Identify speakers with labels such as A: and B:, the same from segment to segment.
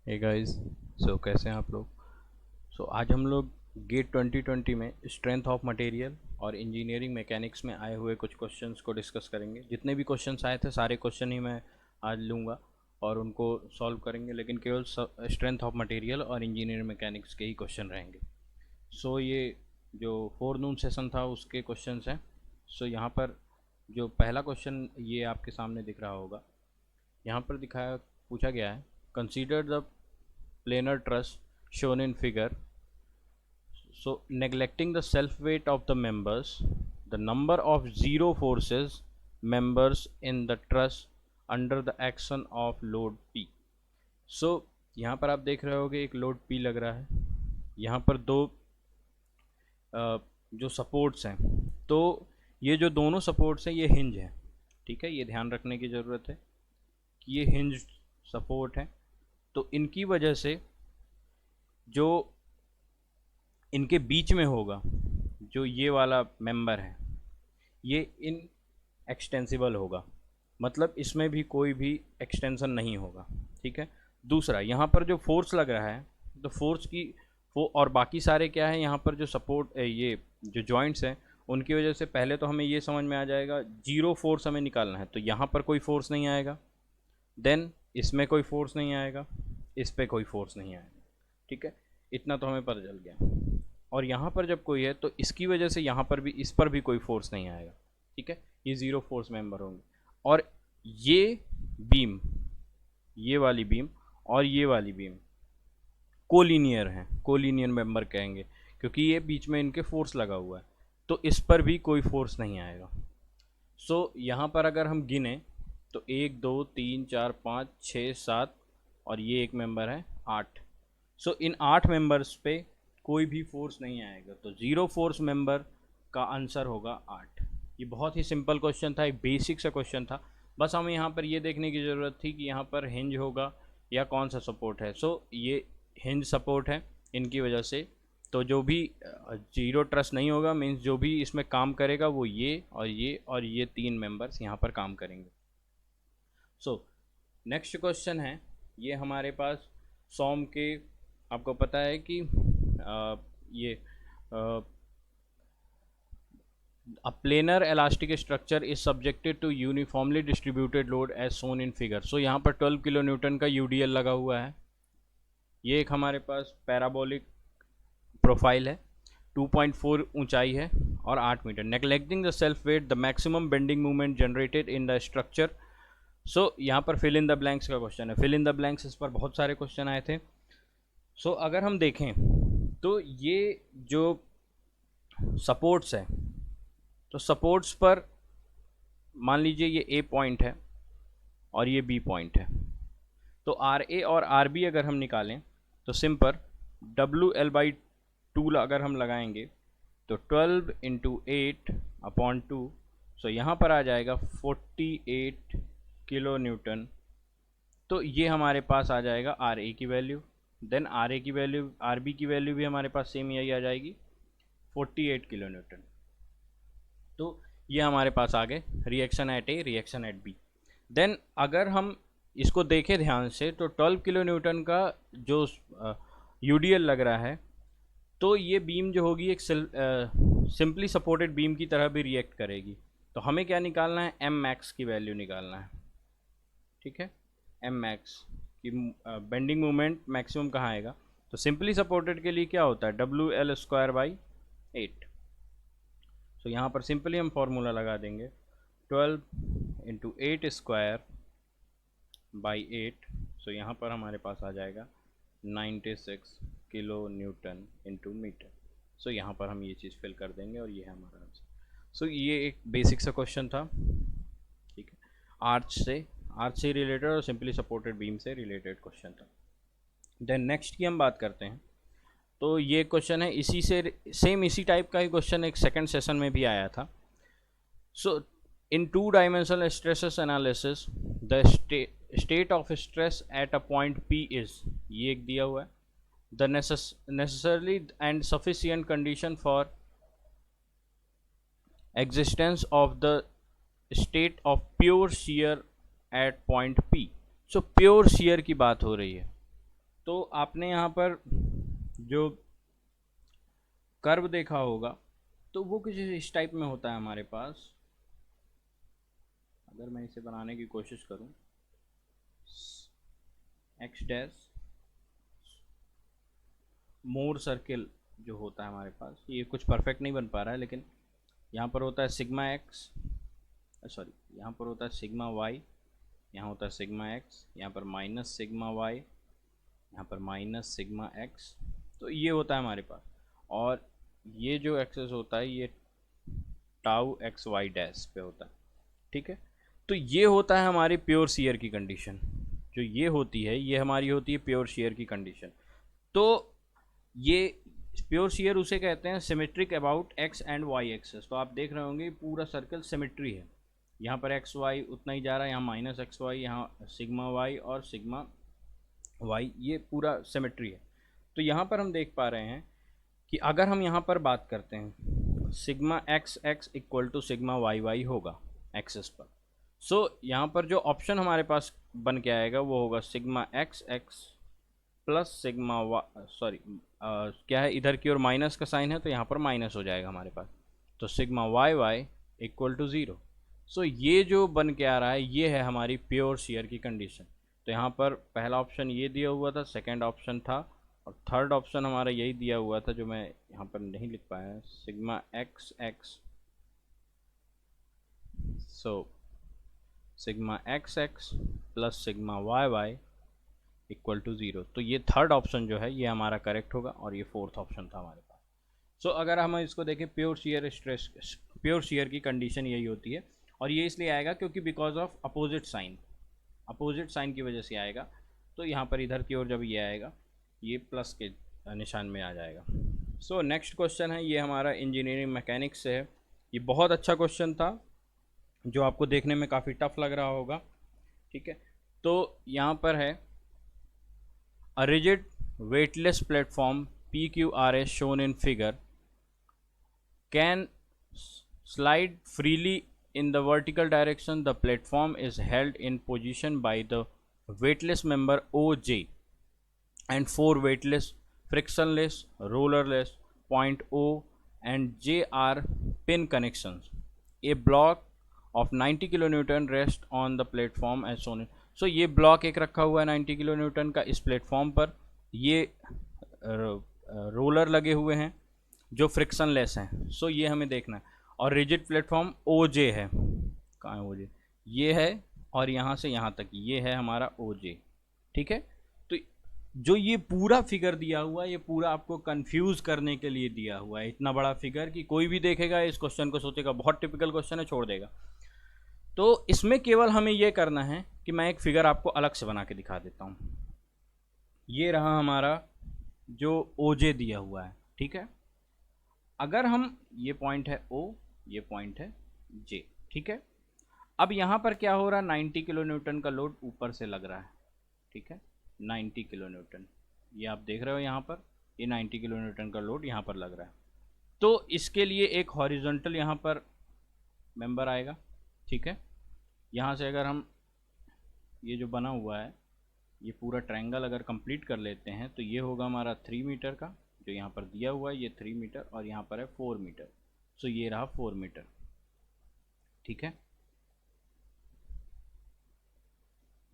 A: Hey guys. कैसे हैं आप लोग? आज हम लोग गेट 2020 में स्ट्रेंथ ऑफ मटेरियल और इंजीनियरिंग मैकेनिक्स में आए हुए कुछ क्वेश्चंस को डिस्कस करेंगे। जितने भी क्वेश्चंस आए थे सारे क्वेश्चन ही मैं आज लूँगा और उनको सॉल्व करेंगे, लेकिन केवल स्ट्रेंथ ऑफ मटेरियल और इंजीनियरिंग मैकेनिक्स के ही क्वेश्चन रहेंगे। ये जो फोरनून सेशन था उसके क्वेश्चंस हैं। यहाँ पर जो पहला क्वेश्चन ये आपके सामने दिख रहा होगा, यहाँ पर दिखाया पूछा गया है, consider the planar truss shown in figure. Neglecting the self weight of the members, the number of zero forces members in the truss under the action of load P. यहाँ पर आप देख रहे होगे एक लोड P लग रहा है। यहाँ पर दो जो सपोर्ट्स हैं, तो ये जो दोनों सपोर्ट्स हैं ये हिंज हैं। ठीक है, ये ध्यान रखने की ज़रूरत है कि ये हिंज सपोर्ट है। तो इनकी वजह से जो इनके बीच में होगा, जो ये वाला मेंबर है, ये इन एक्सटेंसिबल होगा, मतलब इसमें भी कोई भी एक्सटेंशन नहीं होगा। ठीक है। दूसरा, यहाँ पर जो फोर्स लग रहा है, तो फोर्स की वो और बाकी सारे क्या है, यहाँ पर जो सपोर्ट ये जो जॉइंट्स हैं उनकी वजह से पहले तो हमें ये समझ में आ जाएगा जीरो फोर्स हमें निकालना है, तो यहाँ पर कोई फोर्स नहीं आएगा, देन इसमें कोई फोर्स नहीं आएगा, इस पर कोई फोर्स नहीं आएगा। ठीक है, इतना तो हमें पता चल गया। और यहाँ पर जब कोई है तो इसकी वजह से यहाँ पर भी इस पर भी कोई फोर्स नहीं आएगा। ठीक है, ये ज़ीरो फोर्स मेंबर होंगे। और ये बीम, ये वाली बीम और ये वाली बीम कोलिनियर हैं, कोलिनियर मेंबर कहेंगे, क्योंकि ये बीच में इनके फोर्स लगा हुआ है, तो इस पर भी कोई फोर्स नहीं आएगा। यहाँ पर अगर हम गिने तो 1 2 3 4 5 6 7 और ये एक मेंबर है 8। इन 8 मेंबर्स पे कोई भी फोर्स नहीं आएगा, तो ज़ीरो फोर्स मेंबर का आंसर होगा 8। ये बहुत ही सिंपल क्वेश्चन था, एक बेसिक सा क्वेश्चन था। बस हमें यहाँ पर ये देखने की ज़रूरत थी कि यहाँ पर हिंज होगा या कौन सा सपोर्ट है। ये हिंज सपोर्ट है, इनकी वजह से तो जो भी जीरो ट्रस्ट नहीं होगा, मीन्स जो भी इसमें काम करेगा वो ये और ये 3 मेंबर्स यहाँ पर काम करेंगे। नेक्स्ट क्वेश्चन है ये हमारे पास सॉम के, आपको पता है कि ये a planar elastic structure is subjected to uniformly distributed load as shown in figure. यहाँ पर 12 किलो न्यूटन का UDL लगा हुआ है। ये एक हमारे पास पैराबोलिक प्रोफाइल है, 2.4 ऊंचाई है और 8 meter. Neglecting the self weight, the maximum bending movement generated in the structure. यहाँ पर फिल इन द ब्लैंक्स का क्वेश्चन है। फिल इन द ब्लैंक्स, इस पर बहुत सारे क्वेश्चन आए थे। अगर हम देखें तो ये जो सपोर्ट्स हैं, तो सपोर्ट्स पर मान लीजिए ये ए पॉइंट है और ये बी पॉइंट है, तो आर ए और आर बी अगर हम निकालें तो सिंपल WL/2 अगर हम लगाएंगे तो 12 × 8/2, यहाँ पर आ जाएगा 48 किलो न्यूटन। तो ये हमारे पास आ जाएगा आर ए की वैल्यू, देन आर ए की वैल्यू, आर बी की वैल्यू भी हमारे पास सेम यही आ जाएगी 48 किलो न्यूटन। तो ये हमारे पास आ गए reaction at A, reaction at B. Then अगर हम इसको देखें ध्यान से तो 12 किलो न्यूटन का जो UDL लग रहा है, तो ये बीम जो होगी एक सिंपली सपोर्टेड बीम की तरह भी रिएक्ट करेगी। तो हमें क्या निकालना है, एम मैक्स की वैल्यू निकालना है। ठीक है, एम मैक्स की बेंडिंग मोमेंट मैक्सिमम कहाँ आएगा, तो सिंपली सपोर्टेड के लिए क्या होता है, WL/8। यहाँ पर सिंपली हम फॉर्मूला लगा देंगे 12 × 8²/8। यहाँ पर हमारे पास आ जाएगा 96 किलो न्यूटन × मीटर। यहाँ पर हम ये चीज़ फिल कर देंगे और ये है हमारा आंसर। ये एक बेसिक सा क्वेश्चन था। ठीक है, आर्च से रिलेटेड और सिंपली सपोर्टेड बीम से रिलेटेड क्वेश्चन था। देन नेक्स्ट की हम बात करते हैं, तो ये क्वेश्चन है इसी से सेम इसी टाइप का ही क्वेश्चन एक सेकंड सेशन में भी आया था। In 2 dimensional stresses analysis the state of stress at a point P is, ये एक दिया हुआ है, the necessarily and sufficient condition for existence of the state of pure shear at point P। Pure shear की बात हो रही है। तो आपने यहाँ पर जो कर्व देखा होगा तो वो कुछ इस टाइप में होता है हमारे पास। अगर मैं इसे बनाने की कोशिश करूँ, एक्स डैश मोर सर्किल जो होता है हमारे पास, ये कुछ परफेक्ट नहीं बन पा रहा है, लेकिन यहाँ पर होता है सिग्मा एक्स, सॉरी यहाँ पर होता है सिग्मा वाई, यहाँ होता है सिग्मा एक्स, यहाँ पर माइनस सिग्मा वाई, यहाँ पर माइनस सिग्मा एक्स। तो ये होता है हमारे पास, और ये जो एक्सेस होता है ये टाउ एक्स वाई डैश पे होता है, ठीक है। तो ये होता है हमारी प्योर शेयर की कंडीशन। जो ये होती है ये हमारी होती है प्योर शेयर की कंडीशन। तो ये प्योर शेयर उसे कहते हैं symmetric about x and y axes. तो आप देख रहे होंगे पूरा सर्कल सिमेट्री है, यहाँ पर एक्स वाई उतना ही जा रहा है, यहाँ माइनस एक्स वाई, यहाँ सिग्मा वाई और सिग्मा वाई, ये पूरा सिमेट्री है। तो यहाँ पर हम देख पा रहे हैं कि अगर हम यहाँ पर बात करते हैं sigma x x equal to sigma y y होगा एक्सेस पर। सो यहाँ पर जो ऑप्शन हमारे पास बन के आएगा वो होगा sigma x x plus sigma y, sorry क्या है, इधर की ओर माइनस का साइन है तो यहाँ पर माइनस हो जाएगा हमारे पास, तो sigma y y equal to zero. So ये जो बन के आ रहा है ये है हमारी प्योर शेयर की कंडीशन। तो यहाँ पर पहला ऑप्शन ये दिया हुआ था, सेकंड ऑप्शन था, और थर्ड ऑप्शन हमारा यही दिया हुआ था जो मैं यहाँ पर नहीं लिख पाया, sigma x x, so sigma x x plus sigma y y equal to zero. तो ये थर्ड ऑप्शन जो है ये हमारा करेक्ट होगा, और ये फोर्थ ऑप्शन था हमारे पास। सो अगर हम इसको देखें pure shear stress, pure shear की कंडीशन यही होती है, और ये इसलिए आएगा क्योंकि because of opposite sign, opposite sign की वजह से आएगा। तो यहाँ पर इधर की ओर जब ये आएगा ये प्लस के निशान में आ जाएगा। सो नेक्स्ट क्वेश्चन है, ये हमारा इंजीनियरिंग मैकेनिक्स से है। ये बहुत अच्छा क्वेश्चन था जो आपको देखने में काफ़ी टफ लग रहा होगा, ठीक है। तो यहाँ पर है a rigid weightless platform PQRS shown in figure can slide freely in the vertical direction. The platform is held in position by the weightless member OJ and four weightless, frictionless, rollerless point O and J are pin connections. A block of 90 kilonewton rests on the platform as shown. सो ये block एक रखा हुआ है 90 kilo Newton का इस platform पर, ये roller लगे हुए हैं जो फ्रिक्शन लेस हैं। सो ये हमें देखना है, और रिजिड प्लेटफॉर्म ओ जे है, कहाँ है ओ जे, ये है, और यहाँ से यहाँ तक ये है हमारा ओ जे, ठीक है। तो जो ये पूरा फिगर दिया हुआ है ये पूरा आपको कंफ्यूज करने के लिए दिया हुआ है, इतना बड़ा फिगर कि कोई भी देखेगा इस क्वेश्चन को सोचेगा बहुत टिपिकल क्वेश्चन है, छोड़ देगा। तो इसमें केवल हमें यह करना है कि मैं एक फिगर आपको अलग से बना के दिखा देता हूँ। ये रहा हमारा जो ओजे दिया हुआ है, ठीक है। अगर हम, ये पॉइंट है ओ, ये पॉइंट है जे, ठीक है। अब यहाँ पर क्या हो रहा है, 90 किलो न्यूटन का लोड ऊपर से लग रहा है, ठीक है, 90 किलो न्यूटन, ये आप देख रहे हो यहाँ पर, ये 90 किलो न्यूटन का लोड यहाँ पर लग रहा है। तो इसके लिए एक हॉरिजॉन्टल यहाँ पर मेंबर आएगा, ठीक है। यहाँ से अगर हम ये जो बना हुआ है ये पूरा ट्रायंगल अगर कंप्लीट कर लेते हैं तो ये होगा हमारा 3 मीटर का, जो यहाँ पर दिया हुआ है ये 3 मीटर, और यहाँ पर है 4 मीटर। सो ये रहा 4 मीटर, ठीक है।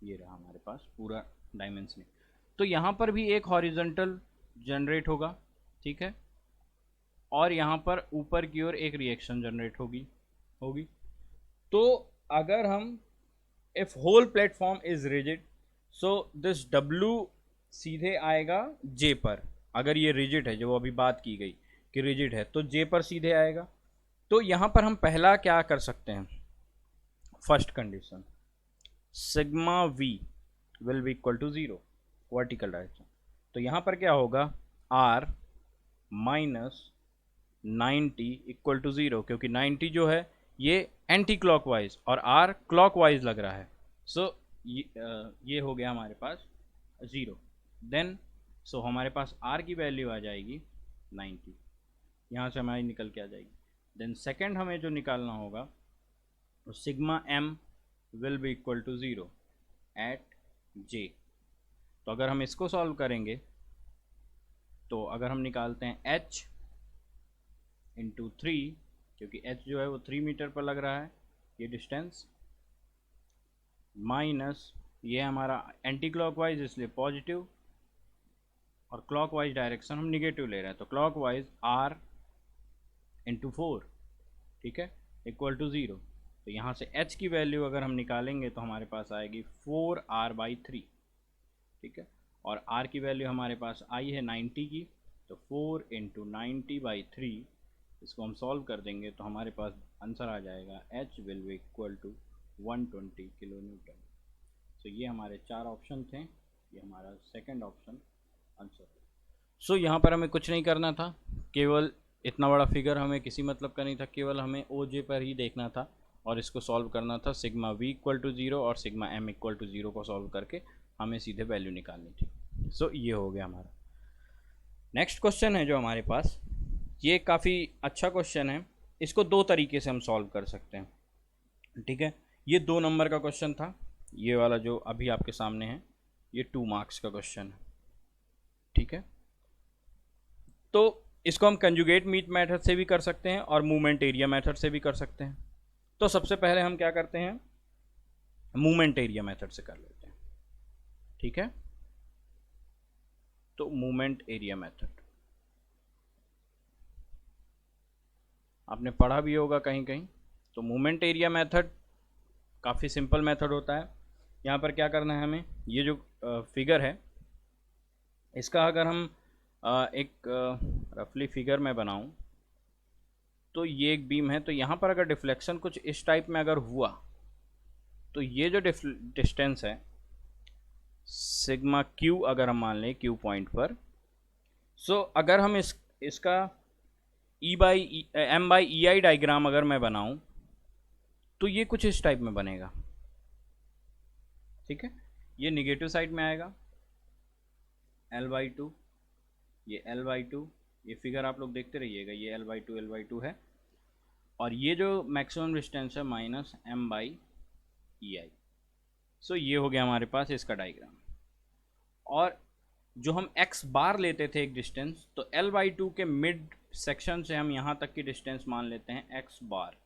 A: ये रहा हमारे पास पूरा डायमेंशन। तो यहाँ पर भी एक हॉरिजॉन्टल जनरेट होगा, ठीक है, और यहाँ पर ऊपर की ओर एक रिएक्शन जनरेट होगी। तो अगर हम, if whole platform is rigid, so this W सीधे आएगा J पर। अगर ये रिजिड है, जो अभी बात की गई कि रिजिड है, तो J पर सीधे आएगा। तो यहाँ पर हम पहला क्या कर सकते हैं, first condition, sigma V will be equal to 0 vertical direction. तो यहाँ पर क्या होगा, R माइनस 90 इक्वल टू 0, क्योंकि 90 जो है ये एंटी क्लॉकवाइज और R क्लॉकवाइज लग रहा है। सो ये हो गया हमारे पास 0। देन सो हमारे पास R की वैल्यू आ जाएगी 90, यहाँ से हमारी निकल के आ जाएगी। देन सेकंड हमें जो निकालना होगा, sigma M will be equal to 0 at J। तो अगर हम इसको सॉल्व करेंगे तो अगर हम निकालते हैं h इंटू 3, क्योंकि h जो है वो 3 मीटर पर लग रहा है ये डिस्टेंस, माइनस ये हमारा एंटी क्लॉकवाइज इसलिए पॉजिटिव, और क्लॉकवाइज डायरेक्शन हम निगेटिव ले रहे हैं, तो क्लॉकवाइज r इंटू 4, ठीक है, इक्वल टू 0। तो यहाँ से h की वैल्यू अगर हम निकालेंगे तो हमारे पास आएगी 4r/3, ठीक है, और r की वैल्यू हमारे पास आई है 90 की, तो 4 इंटू 90/3, इसको हम सॉल्व कर देंगे तो हमारे पास आंसर आ जाएगा h will be equal to 120 kilo newton. तो ये हमारे 4 ऑप्शन थे, ये हमारा सेकंड ऑप्शन आंसर है। सो यहाँ पर हमें कुछ नहीं करना था, केवल इतना बड़ा फिगर हमें किसी मतलब का नहीं था, केवल हमें OJ पर ही देखना था और इसको सॉल्व करना था। सिग्मा V इक्वल टू 0 और सिग्मा M इक्वल टू 0 को सॉल्व करके हमें सीधे वैल्यू निकालनी थी। सो ये हो गया हमारा। नेक्स्ट क्वेश्चन है जो हमारे पास, ये काफ़ी अच्छा क्वेश्चन है, इसको दो तरीके से हम सॉल्व कर सकते हैं, ठीक है। ये 2 नंबर का क्वेश्चन था, ये वाला जो अभी आपके सामने है ये 2 मार्क्स का क्वेश्चन है, ठीक है। तो इसको हम कंजुगेट मीट मेथड से भी कर सकते हैं और मूवमेंट एरिया मेथड से भी कर सकते हैं। तो सबसे पहले हम क्या करते हैं, मूवमेंट एरिया मेथड से कर लेते हैं, ठीक है। तो मूवमेंट एरिया मेथड आपने पढ़ा भी होगा कहीं कहीं। तो मूवमेंट एरिया मेथड काफ़ी सिंपल मेथड होता है। यहाँ पर क्या करना है हमें, ये जो फिगर है इसका अगर हम एक रफली फिगर में बनाऊं, तो ये एक बीम है, तो यहाँ पर अगर डिफ्लेक्शन कुछ इस टाइप में अगर हुआ तो ये जो डिस्टेंस है सिग्मा क्यू अगर हम मान लें क्यू पॉइंट पर, सो अगर हम इसका M/EI डायग्राम अगर मैं बनाऊं तो ये कुछ इस टाइप में बनेगा, ठीक है। ये निगेटिव साइड में आएगा L/2, ये L/2, ये फिगर आप लोग देखते रहिएगा, ये L/2 है, और ये जो मैक्सिमम डिस्टेंस है माइनस M/EI। सो ये हो गया हमारे पास इसका डायग्राम। और जो हम x बार लेते थे एक डिस्टेंस, तो L/2 के मिड सेक्शन से हम यहाँ तक की डिस्टेंस मान लेते हैं x बार।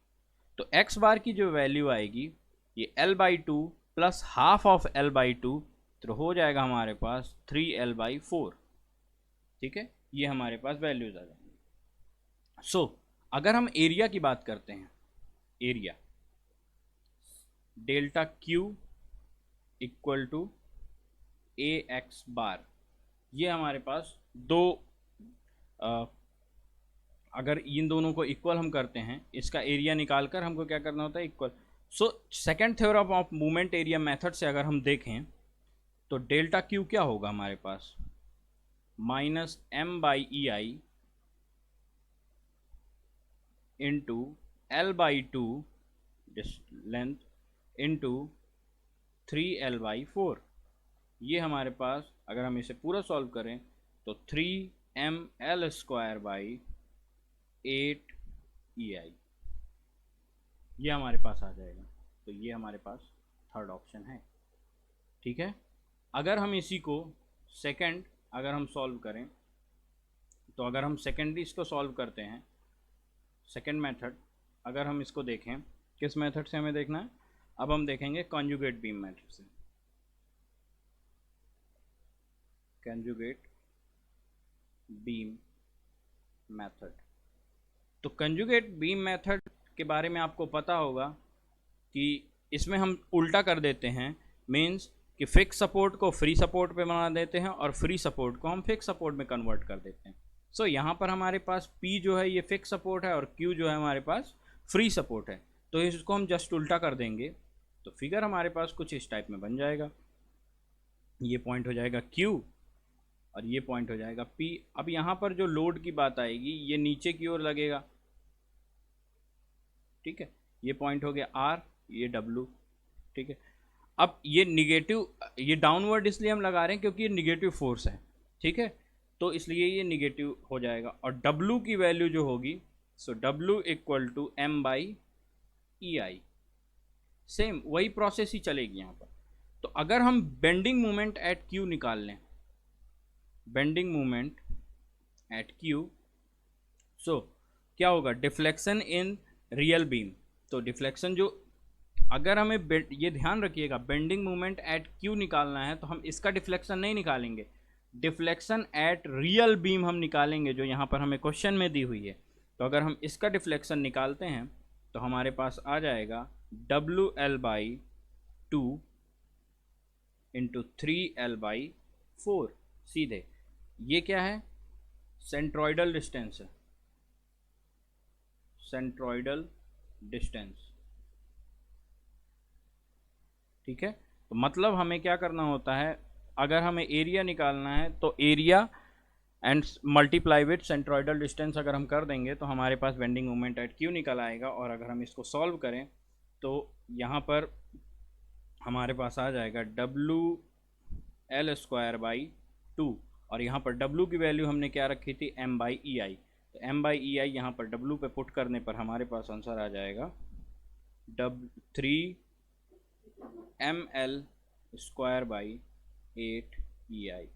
A: तो x बार की जो वैल्यू आएगी ये L/2 plus half of L/2, तो हो जाएगा हमारे पास 3L/4, ठीक है। ये हमारे पास वैल्यूज आ जाएंगी। सो अगर हम एरिया की बात करते हैं, area delta Q equal to AX bar, ये हमारे पास दो, अगर इन दोनों को इक्वल हम करते हैं, इसका एरिया निकालकर हमको क्या करना होता है, equal. So second theorem of movement area method से अगर हम देखें तो डेल्टा Q क्या होगा हमारे पास, minus M/EI into L/2 length into 3L/4। ये हमारे पास अगर हम इसे पूरा सॉल्व करें तो 3mL²/8EI ये हमारे पास आ जाएगा। तो ये हमारे पास थर्ड ऑप्शन है, ठीक है। अगर हम इसी को सेकंड अगर हम सॉल्व करें, तो अगर हम सेकेंडरी इसको सॉल्व करते हैं, सेकंड मेथड अगर हम इसको देखें, किस मेथड से हमें देखना है, अब हम देखेंगे कॉन्जुगेट बीम मेथड से। कंजुगेट बीम मेथड, तो कंजुगेट बीम मेथड के बारे में आपको पता होगा कि इसमें हम उल्टा कर देते हैं, मीन्स कि फिक्स सपोर्ट को फ्री सपोर्ट पे बना देते हैं और फ्री सपोर्ट को हम फिक्स सपोर्ट में कन्वर्ट कर देते हैं। सो यहाँ पर हमारे पास P जो है ये फिक्स सपोर्ट है और Q जो है हमारे पास फ्री सपोर्ट है, तो इसको हम जस्ट उल्टा कर देंगे तो फिगर हमारे पास कुछ इस टाइप में बन जाएगा। ये पॉइंट हो जाएगा Q और ये पॉइंट हो जाएगा P। अब यहाँ पर जो लोड की बात आएगी ये नीचे की ओर लगेगा, ठीक है। ये पॉइंट हो गया R, ये W, ठीक है। अब ये निगेटिव, ये डाउनवर्ड इसलिए हम लगा रहे हैं क्योंकि ये निगेटिव फोर्स है, ठीक है, तो इसलिए ये निगेटिव हो जाएगा। और W की वैल्यू जो होगी, so W equal to M/EI, same वही प्रोसेस ही चलेगी यहाँ पर। तो अगर हम बेंडिंग मोमेंट एट क्यू निकाल लें, बेंडिंग मोमेंट एट क्यू, सो क्या होगा, डिफ्लेक्शन इन रियल बीम। तो डिफ्लेक्शन जो, अगर हमें ये ध्यान रखिएगा, बेंडिंग मोमेंट एट क्यू निकालना है तो हम इसका डिफ्लेक्शन नहीं निकालेंगे, डिफ्लेक्शन एट रियल बीम हम निकालेंगे, जो यहाँ पर हमें क्वेश्चन में दी हुई है। तो अगर हम इसका डिफ्लेक्शन निकालते हैं तो हमारे पास आ जाएगा WL/2 इंटू 3L/4। सीधे ये क्या है, सेंट्रॉइडल डिस्टेंस है, सेंट्रॉइडल डिस्टेंस, ठीक है। तो मतलब हमें क्या करना होता है, अगर हमें एरिया निकालना है तो area and multiply with centroidal distance अगर हम कर देंगे तो हमारे पास बेंडिंग मोमेंट एट क्यू निकल आएगा। और अगर हम इसको सॉल्व करें तो यहाँ पर हमारे पास आ जाएगा WL²/2, और यहाँ पर W की वैल्यू हमने क्या रखी थी, M/EI। तो M/EI यहाँ पर W पे पुट करने पर हमारे पास आंसर आ जाएगा 3mL²/8EI।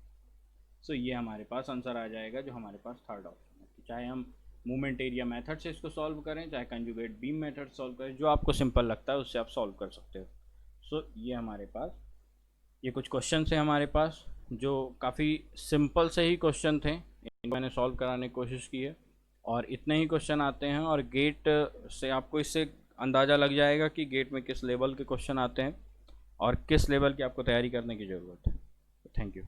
A: सो ये हमारे पास आंसर आ जाएगा, जो हमारे पास थर्ड ऑप्शन है। तो चाहे हम मूवमेंट एरिया मेथड से इसको सॉल्व करें, चाहे कंजुगेट बीम मेथड सॉल्व करें, जो आपको सिंपल लगता है उससे आप सॉल्व कर सकते हो। सो ये हमारे पास, ये कुछ क्वेश्चन थे हमारे पास जो काफ़ी सिंपल से ही क्वेश्चन थे, मैंने सॉल्व कराने की कोशिश की है। और इतने ही क्वेश्चन आते हैं, और गेट से आपको इससे अंदाज़ा लग जाएगा कि गेट में किस लेवल के क्वेश्चन आते हैं और किस लेवल की आपको तैयारी करने की ज़रूरत है। Thank you.